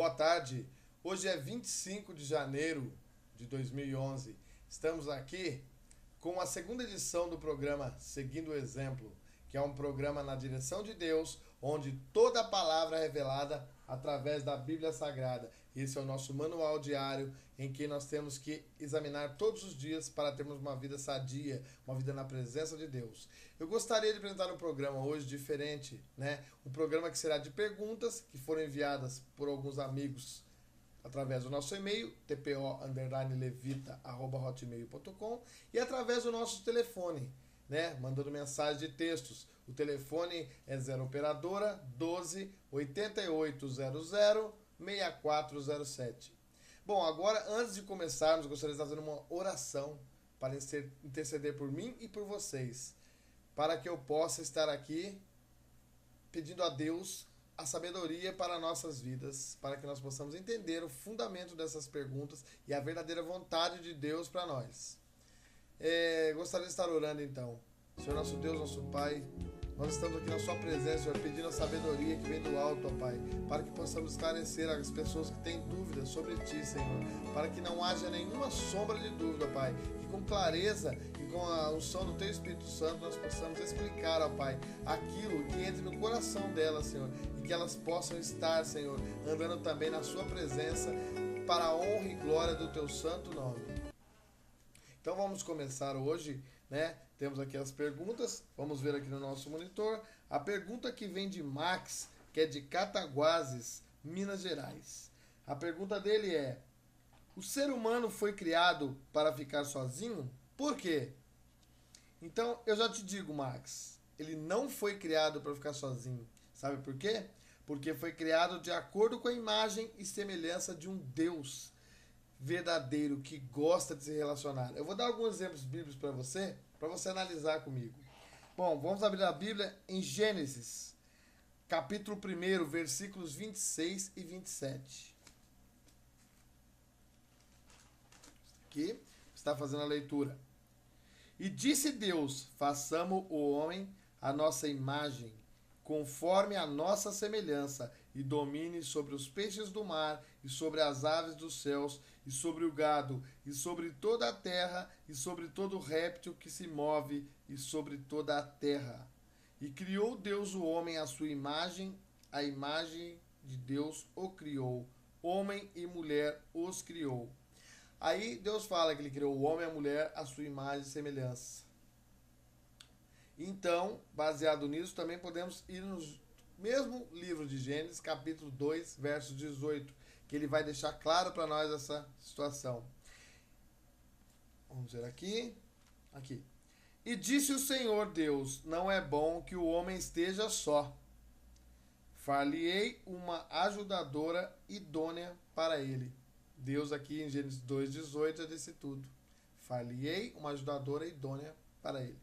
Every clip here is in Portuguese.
Boa tarde. Hoje é 25 de janeiro de 2011. Estamos aqui com a segunda edição do programa Seguindo o Exemplo, que é um programa na direção de Deus, onde toda a palavra é revelada através da Bíblia Sagrada. Esse é o nosso manual diário em que nós temos que examinar todos os dias para termos uma vida sadia, uma vida na presença de Deus. Eu gostaria de apresentar um programa hoje diferente, né? Um programa que será de perguntas que foram enviadas por alguns amigos através do nosso e-mail, tpo_levita@hotmail.com, e através do nosso telefone, né? Mandando mensagem de textos. O telefone é 0 operadora 12 8800 6407. Bom, agora antes de começarmos, eu gostaria de fazer uma oração para interceder por mim e por vocês, para que eu possa estar aqui pedindo a Deus a sabedoria para nossas vidas, para que nós possamos entender o fundamento dessas perguntas e a verdadeira vontade de Deus para nós. Gostaria de estar orando então. Senhor nosso Deus, nosso Pai, nós estamos aqui na sua presença, Senhor, pedindo a sabedoria que vem do alto, ó Pai, para que possamos esclarecer as pessoas que têm dúvidas sobre Ti, Senhor, para que não haja nenhuma sombra de dúvida, ó Pai, que com clareza e com a unção do Teu Espírito Santo nós possamos explicar, ó Pai, aquilo que entre no coração delas, Senhor, e que elas possam estar, Senhor, andando também na Sua presença, para a honra e glória do Teu santo nome. Então vamos começar hoje, né? Temos aqui as perguntas, vamos ver aqui no nosso monitor. A pergunta que vem de Max, que é de Cataguases, Minas Gerais. A pergunta dele é: o ser humano foi criado para ficar sozinho? Por quê? Então, eu já te digo, Max, ele não foi criado para ficar sozinho. Sabe por quê? Porque foi criado de acordo com a imagem e semelhança de um Deus verdadeiro que gosta de se relacionar. Eu vou dar alguns exemplos bíblicos para você analisar comigo. Bom, vamos abrir a Bíblia em Gênesis, capítulo 1, versículos 26 e 27. Aqui está fazendo a leitura. E disse Deus: façamos o homem à nossa imagem, conforme a nossa semelhança, e domine sobre os peixes do mar, e sobre as aves dos céus, e sobre o gado, e sobre toda a terra, e sobre todo réptil que se move, e sobre toda a terra. E criou Deus o homem à sua imagem, a imagem de Deus o criou, homem e mulher os criou. Aí Deus fala que ele criou o homem e a mulher à sua imagem e semelhança. Então, baseado nisso, também podemos ir no mesmo livro de Gênesis, capítulo 2, verso 18, que ele vai deixar claro para nós essa situação. Vamos ver aqui. Aqui. E disse o Senhor Deus: não é bom que o homem esteja só. Far-lhe-ei uma ajudadora idônea para ele. Deus aqui em Gênesis 2:18 já disse tudo. Far-lhe-ei uma ajudadora idônea para ele.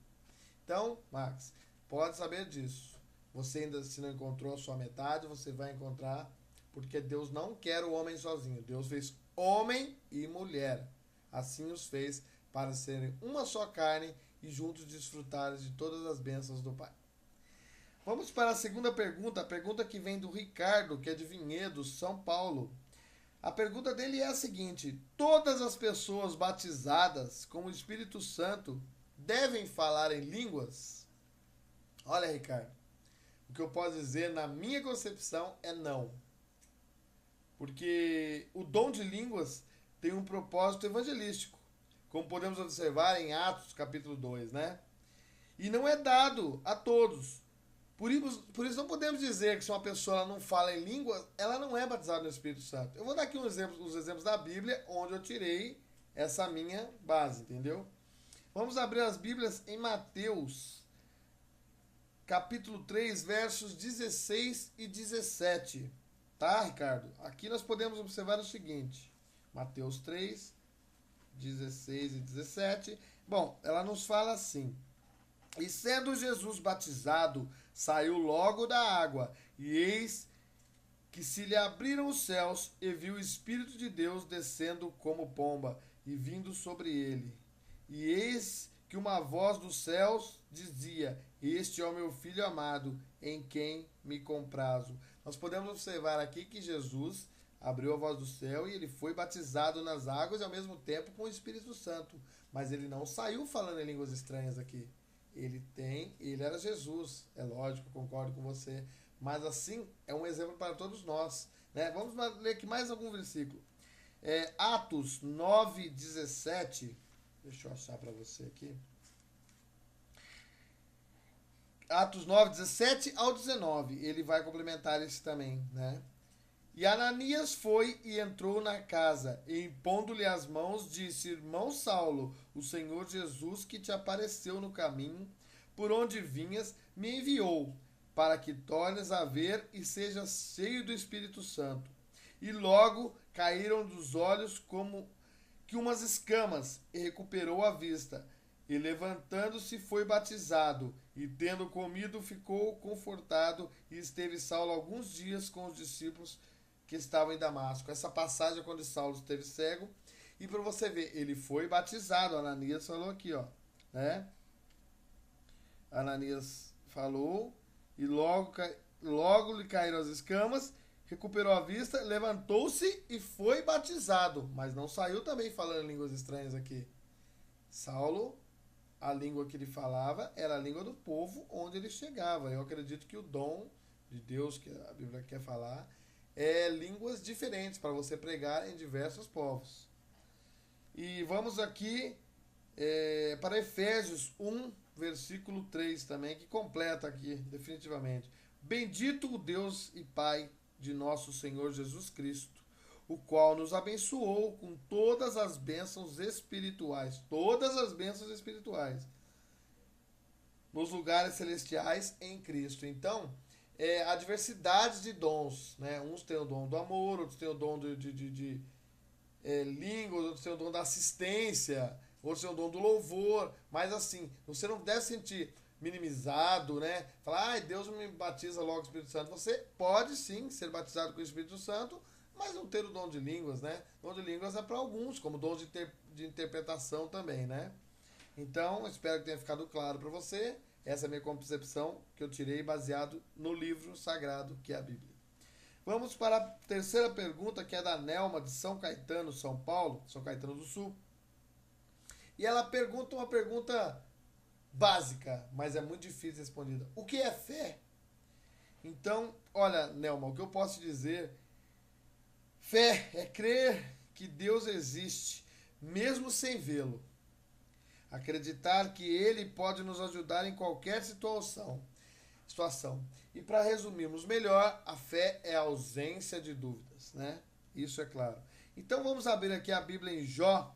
Então, Max, pode saber disso. Você ainda se não encontrou a sua metade, você vai encontrar, porque Deus não quer o homem sozinho. Deus fez homem e mulher. Assim os fez para serem uma só carne e juntos desfrutarem de todas as bênçãos do Pai. Vamos para a segunda pergunta, a pergunta que vem do Ricardo, que é de Vinhedo, São Paulo. A pergunta dele é a seguinte: todas as pessoas batizadas com o Espírito Santo devem falar em línguas? Olha, Ricardo, o que eu posso dizer na minha concepção é não. Porque o dom de línguas tem um propósito evangelístico, como podemos observar em Atos capítulo 2, né? E não é dado a todos. Por isso não podemos dizer que se uma pessoa não fala em língua, ela não é batizada no Espírito Santo. Eu vou dar aqui uns exemplos da Bíblia onde eu tirei essa minha base, entendeu? Vamos abrir as Bíblias em Mateus, capítulo 3, versos 16 e 17. Tá, Ricardo? Aqui nós podemos observar o seguinte. Mateus 3, 16 e 17. Bom, ela nos fala assim: e sendo Jesus batizado, saiu logo da água, e eis que se lhe abriram os céus, e viu o Espírito de Deus descendo como pomba, e vindo sobre ele. E eis que uma voz dos céus dizia: este é o meu Filho amado, em quem me comprazo. Nós podemos observar aqui que Jesus, abriu a voz do céu e ele foi batizado nas águas e ao mesmo tempo com o Espírito Santo. Mas ele não saiu falando em línguas estranhas aqui. Ele era Jesus, é lógico, concordo com você. Mas assim, é um exemplo para todos nós. Né? Vamos ler aqui mais algum versículo. Atos 9:17. Deixa eu achar para você aqui. Atos 9:17 ao 19. Ele vai complementar esse também, né? E Ananias foi e entrou na casa, e impondo-lhe as mãos, disse: Irmão Saulo, o Senhor Jesus, que te apareceu no caminho, por onde vinhas, me enviou, para que tornes a ver e sejas cheio do Espírito Santo. E logo caíram dos olhos como que umas escamas, e recuperou a vista. E levantando-se foi batizado, e tendo comido ficou confortado, e esteve Saulo alguns dias com os discípulos que estavam em Damasco. Essa passagem é quando Saulo esteve cego, e para você ver, ele foi batizado. Ananias falou aqui, ó, né? Ananias falou, e logo lhe caíram as escamas, recuperou a vista, levantou-se e foi batizado, mas não saiu também falando línguas estranhas aqui. Saulo, a língua que ele falava era a língua do povo onde ele chegava. Eu acredito que o dom de Deus, que a Bíblia quer falar, é línguas diferentes para você pregar em diversos povos. E vamos aqui para Efésios 1, versículo 3 também, que completa aqui definitivamente. Bendito o Deus e Pai de nosso Senhor Jesus Cristo, o qual nos abençoou com todas as bênçãos espirituais, nos lugares celestiais em Cristo. Então, a diversidade de dons, né? Uns têm o dom do amor, outros têm o dom de línguas, outros têm o dom da assistência, outros têm o dom do louvor, mas assim, você não deve sentir minimizado, né? Falar, ai, Deus me batiza logo com o Espírito Santo. Você pode sim ser batizado com o Espírito Santo, mas não ter o dom de línguas, né? O dom de línguas é para alguns, como dom de interpretação também, né? Então, espero que tenha ficado claro para você. Essa é a minha concepção que eu tirei baseado no livro sagrado que é a Bíblia. Vamos para a terceira pergunta, que é da Nelma, de São Caetano, São Paulo, São Caetano do Sul. E ela pergunta uma pergunta básica, mas é muito difícil respondida. O que é fé? Então, olha, Nelma, o que eu posso te dizer? Fé é crer que Deus existe, mesmo sem vê-lo. Acreditar que Ele pode nos ajudar em qualquer situação. E para resumirmos melhor, a fé é a ausência de dúvidas, né? Isso é claro. Então vamos abrir aqui a Bíblia em Jó,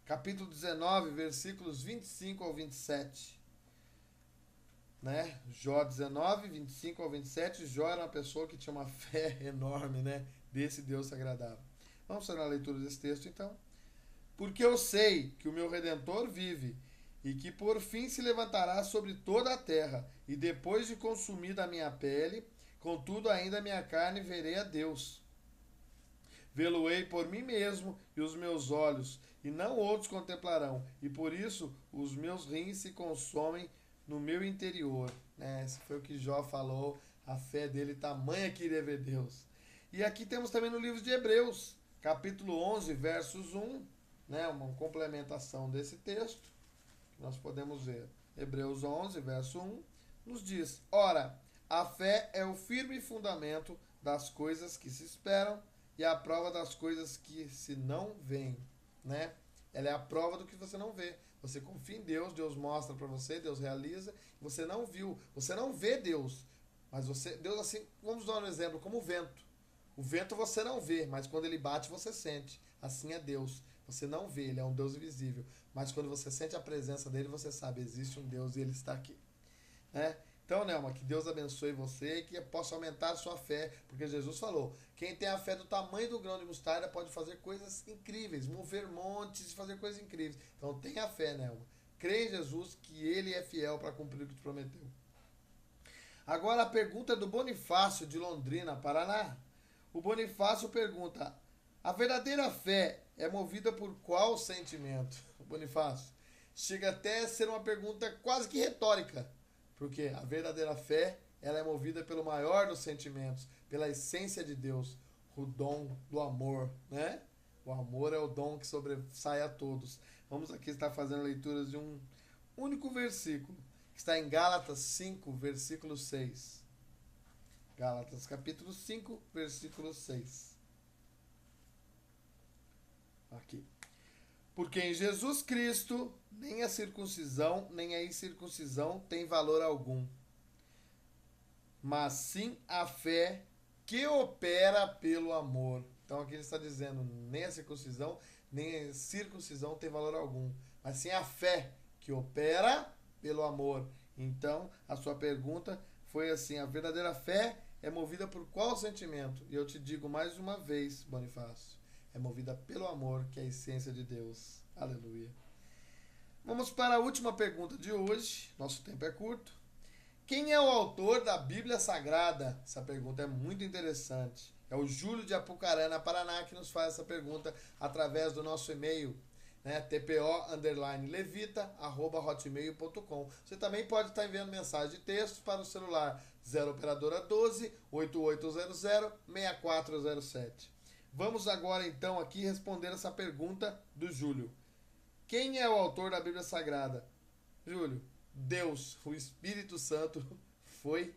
capítulo 19, versículos 25 ao 27. Né? Jó 19, 25 ao 27. Jó era uma pessoa que tinha uma fé enorme, né? Desse Deus agradável. Vamos fazer a leitura desse texto, então. Porque eu sei que o meu Redentor vive, e que por fim se levantará sobre toda a terra, e depois de consumida a minha pele, contudo ainda a minha carne verei a Deus. Vê-lo-ei por mim mesmo, e os meus olhos, e não outros contemplarão, e por isso os meus rins se consomem no meu interior. Esse foi o que Jó falou, a fé dele tamanha que iria ver Deus. E aqui temos também no livro de Hebreus, capítulo 11, versos 1, né, uma complementação desse texto, que nós podemos ver. Hebreus 11, verso 1, nos diz: Ora, a fé é o firme fundamento das coisas que se esperam e a prova das coisas que se não veem, né? Ela é a prova do que você não vê. Você confia em Deus, Deus mostra para você, Deus realiza, você não viu, você não vê Deus, mas Deus assim, vamos dar um exemplo, como o vento. O vento você não vê, mas quando ele bate você sente. Assim é Deus. Você não vê, ele é um Deus invisível, mas quando você sente a presença dele, você sabe, existe um Deus e ele está aqui, né? Então, Nelma, que Deus abençoe você e que possa aumentar a sua fé, porque Jesus falou, quem tem a fé do tamanho do grão de mostarda pode fazer coisas incríveis, mover montes, fazer coisas incríveis. Então, tenha fé, Nelma. Crê em Jesus que ele é fiel para cumprir o que te prometeu. Agora a pergunta é do Bonifácio, de Londrina, Paraná. O Bonifácio pergunta, a verdadeira fé é movida por qual sentimento? O Bonifácio, chega até a ser uma pergunta quase que retórica, porque a verdadeira fé ela é movida pelo maior dos sentimentos, pela essência de Deus. o dom do amor, né? O amor é o dom que sobressai a todos. Vamos aqui estar fazendo leituras de um único versículo, que está em Gálatas 5, versículo 6. Gálatas capítulo 5, versículo 6. Aqui. Porque em Jesus Cristo, nem a circuncisão, nem a incircuncisão tem valor algum, mas sim a fé que opera pelo amor. Então aqui ele está dizendo, nem a circuncisão, nem a circuncisão tem valor algum, mas sim a fé que opera pelo amor. Então, a sua pergunta foi assim, a verdadeira fé é movida por qual sentimento? E eu te digo mais uma vez, Bonifácio, é movida pelo amor, que é a essência de Deus. Aleluia. Vamos para a última pergunta de hoje, nosso tempo é curto. Quem é o autor da Bíblia Sagrada? Essa pergunta é muito interessante. É o Júlio de Apucarana, Paraná, que nos faz essa pergunta através do nosso e-mail, né? tpo_levita@hotmail.com. Você também pode estar enviando mensagem de texto para o celular 0 operadora 12 8800 6407. Vamos agora então aqui responder essa pergunta do Júlio. Quem é o autor da Bíblia Sagrada? Júlio, Deus, o Espírito Santo, foi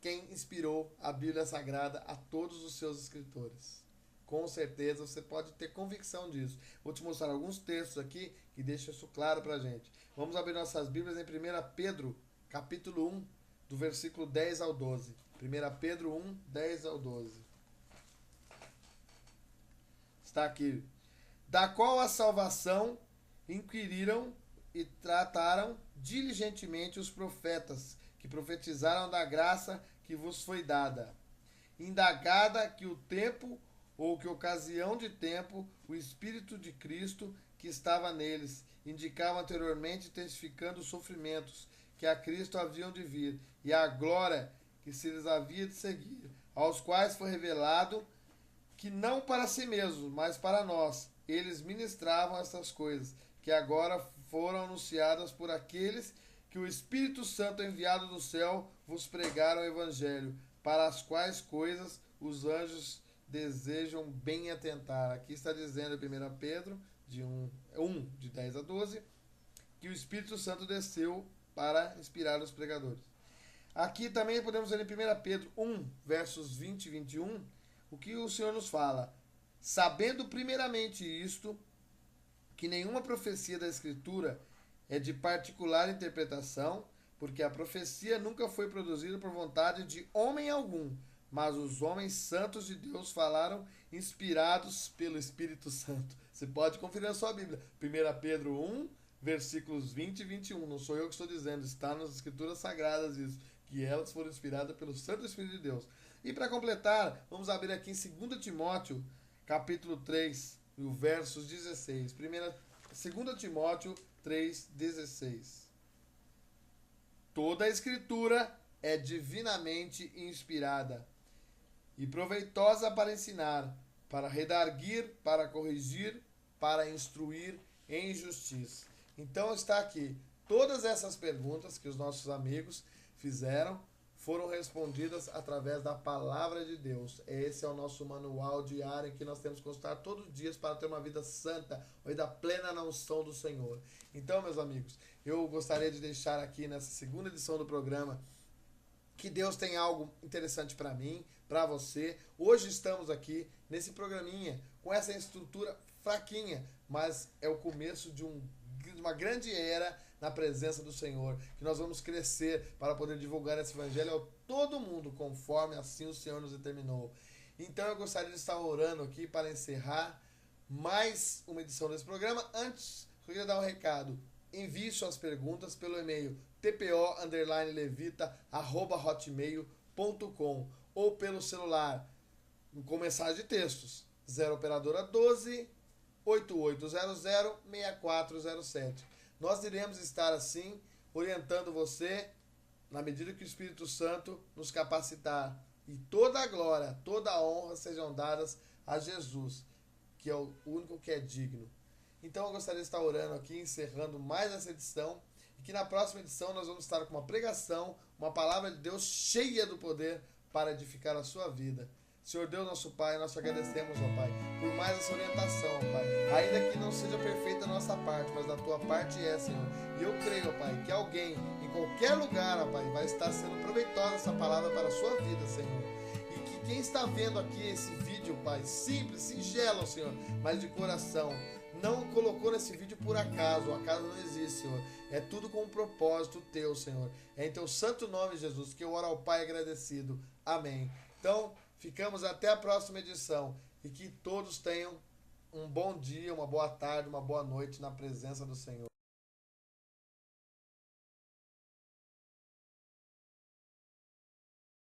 quem inspirou a Bíblia Sagrada a todos os seus escritores. Com certeza você pode ter convicção disso. Vou te mostrar alguns textos aqui que deixam isso claro pra gente. Vamos abrir nossas Bíblias em 1 Pedro, capítulo 1, do versículo 10 ao 12. 1 Pedro 1, 10 ao 12. Está aqui. Da qual a salvação inquiriram e trataram diligentemente os profetas, que profetizaram da graça que vos foi dada. Indagada que o tempo, ou que ocasião de tempo, o Espírito de Cristo que estava neles, indicava anteriormente, testificando os sofrimentos que a Cristo haviam de vir, e a glória que se lhes havia de seguir, aos quais foi revelado que não para si mesmos, mas para nós, eles ministravam essas coisas, que agora foram anunciadas por aqueles que o Espírito Santo enviado do céu vos pregaram o Evangelho, para as quais coisas os anjos desejam bem atentar. Aqui está dizendo em 1 Pedro, de 1, de 10 a 12, que o Espírito Santo desceu para inspirar os pregadores. Aqui também podemos ver em 1 Pedro 1, versos 20 e 21, o que o Senhor nos fala. Sabendo primeiramente isto, que nenhuma profecia da Escritura é de particular interpretação, porque a profecia nunca foi produzida por vontade de homem algum, mas os homens santos de Deus falaram inspirados pelo Espírito Santo. Você pode conferir na sua Bíblia. 1 Pedro 1, versículos 20 e 21. Não sou eu que estou dizendo, está nas Escrituras Sagradas isso, que elas foram inspiradas pelo Santo Espírito de Deus. E para completar, vamos abrir aqui em 2 Timóteo, capítulo 3, o versos 16. 2 Timóteo 3, 16. Toda a Escritura é divinamente inspirada e proveitosa para ensinar, para redarguir, para corrigir, para instruir em justiça. Então está aqui. Todas essas perguntas que os nossos amigos fizeram foram respondidas através da palavra de Deus. Esse é o nosso manual diário que nós temos que consultar todos os dias para ter uma vida santa, uma vida plena na unção do Senhor. Então, meus amigos, eu gostaria de deixar aqui nessa segunda edição do programa que Deus tem algo interessante para mim, para você. Hoje estamos aqui nesse programinha com essa estrutura fraquinha, mas é o começo de uma grande era na presença do Senhor, que nós vamos crescer para poder divulgar esse evangelho a todo mundo, conforme assim o Senhor nos determinou. Então eu gostaria de estar orando aqui para encerrar mais uma edição desse programa. Antes, eu queria dar um recado. Envie suas perguntas pelo e-mail tpo_levita@hotmail.com ou pelo celular com mensagem de textos 0 operadora 12 8800 6407. Nós iremos estar assim orientando você na medida que o Espírito Santo nos capacitar, e toda a glória, toda a honra sejam dadas a Jesus, que é o único que é digno. Então eu gostaria de estar orando aqui, encerrando mais essa edição, e que na próxima edição nós vamos estar com uma pregação, uma palavra de Deus cheia do poder para edificar a sua vida. Senhor Deus, nosso Pai, nós te agradecemos, ó Pai, por mais essa orientação, ó Pai. Ainda que não seja perfeita a nossa parte, mas da tua parte é, Senhor. E eu creio, ó Pai, que alguém, em qualquer lugar, ó Pai, vai estar sendo proveitosa essa palavra para a sua vida, Senhor. E que quem está vendo aqui esse vídeo, Pai, simples, singelo, Senhor, mas de coração, não colocou nesse vídeo por acaso. O acaso não existe, Senhor. É tudo com um propósito teu, Senhor. É em teu santo nome, Jesus, que eu oro ao Pai agradecido. Amém. Então, ficamos até a próxima edição. E que todos tenham um bom dia, uma boa tarde, uma boa noite na presença do Senhor.